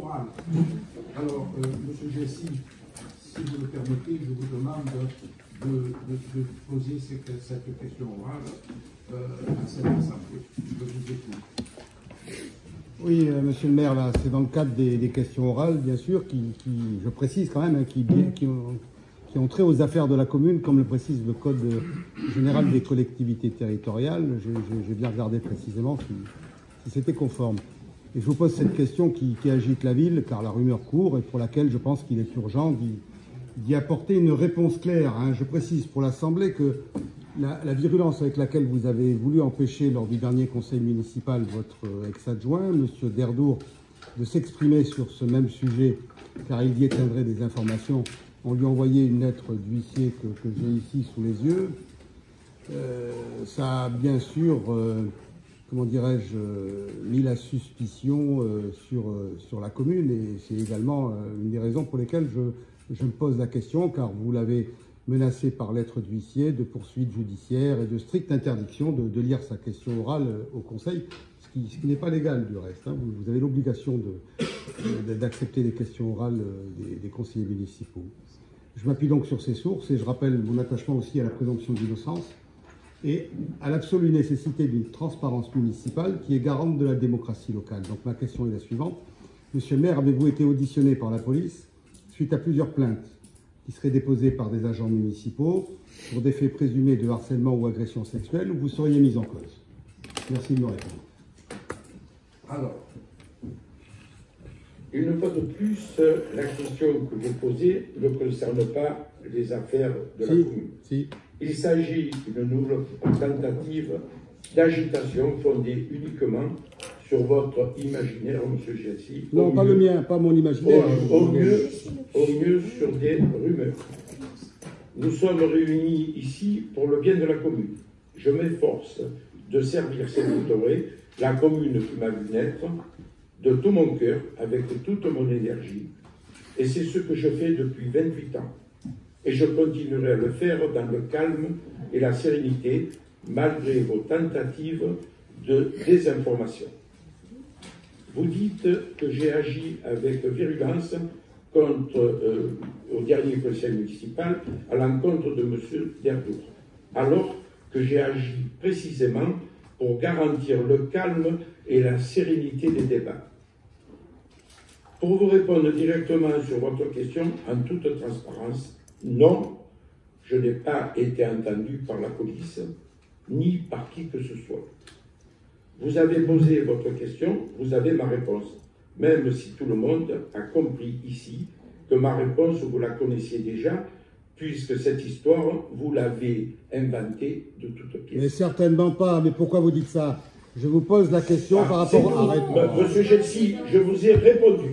orale. Alors, M. Gessi, si vous le permettez, je vous demande de poser cette question orale à cette assemblée. Je vous écoute. Oui, monsieur le maire, là, c'est dans le cadre des questions orales, bien sûr, je précise quand même, hein, qui ont trait aux affaires de la commune, comme le précise le Code général des collectivités territoriales. J'ai bien regardé précisément si c'était conforme. Et je vous pose cette question qui agite la ville, car la rumeur court, et pour laquelle je pense qu'il est urgent d'y apporter une réponse claire. Hein. Je précise pour l'Assemblée que la virulence avec laquelle vous avez voulu empêcher lors du dernier conseil municipal votre ex-adjoint, M. Derdour, de s'exprimer sur ce même sujet, car il y éteindrait des informations, on lui a envoyé une lettre d'huissier que j'ai ici sous les yeux. Ça a bien sûr, comment dirais-je, mis la suspicion sur la commune, et c'est également une des raisons pour lesquelles je me pose la question, car vous l'avez menacé par lettre d'huissier de poursuites judiciaires et de stricte interdiction de lire sa question orale au Conseil, ce qui n'est pas légal du reste. Hein. Vous avez l'obligation d'accepter les questions orales des conseillers municipaux. Je m'appuie donc sur ces sources et je rappelle mon attachement aussi à la présomption d'innocence et à l'absolue nécessité d'une transparence municipale qui est garante de la démocratie locale. Donc ma question est la suivante. Monsieur le maire, avez-vous été auditionné par la police suite à plusieurs plaintes qui seraient déposées par des agents municipaux pour des faits présumés de harcèlement ou agression sexuelle, où vous seriez mis en cause? Merci de me répondre. Alors, une fois de plus, la question que vous posez ne concerne pas les affaires de la commune. Si. Il s'agit d'une nouvelle tentative d'agitation fondée uniquement sur votre imaginaire, M. Gessi. Non, pas le mien, pas mon imaginaire. Au mieux sur des rumeurs. Nous sommes réunis ici pour le bien de la commune. Je m'efforce de servir cet intérêt, la commune qui m'a vu naître, de tout mon cœur, avec toute mon énergie. Et c'est ce que je fais depuis 28 ans. Et je continuerai à le faire dans le calme et la sérénité, malgré vos tentatives de désinformation. Vous dites que j'ai agi avec virulence au dernier conseil municipal à l'encontre de M. Derdour, alors que j'ai agi précisément pour garantir le calme et la sérénité des débats. Pour vous répondre directement sur votre question, en toute transparence, non, je n'ai pas été entendu par la police, ni par qui que ce soit. Vous avez posé votre question, vous avez ma réponse, même si tout le monde a compris ici que ma réponse, vous la connaissiez déjà, puisque cette histoire, vous l'avez inventée de toutes pièces. Mais certainement pas, mais pourquoi vous dites ça? Je vous pose la question par rapport à... Monsieur Gessi, je vous ai répondu.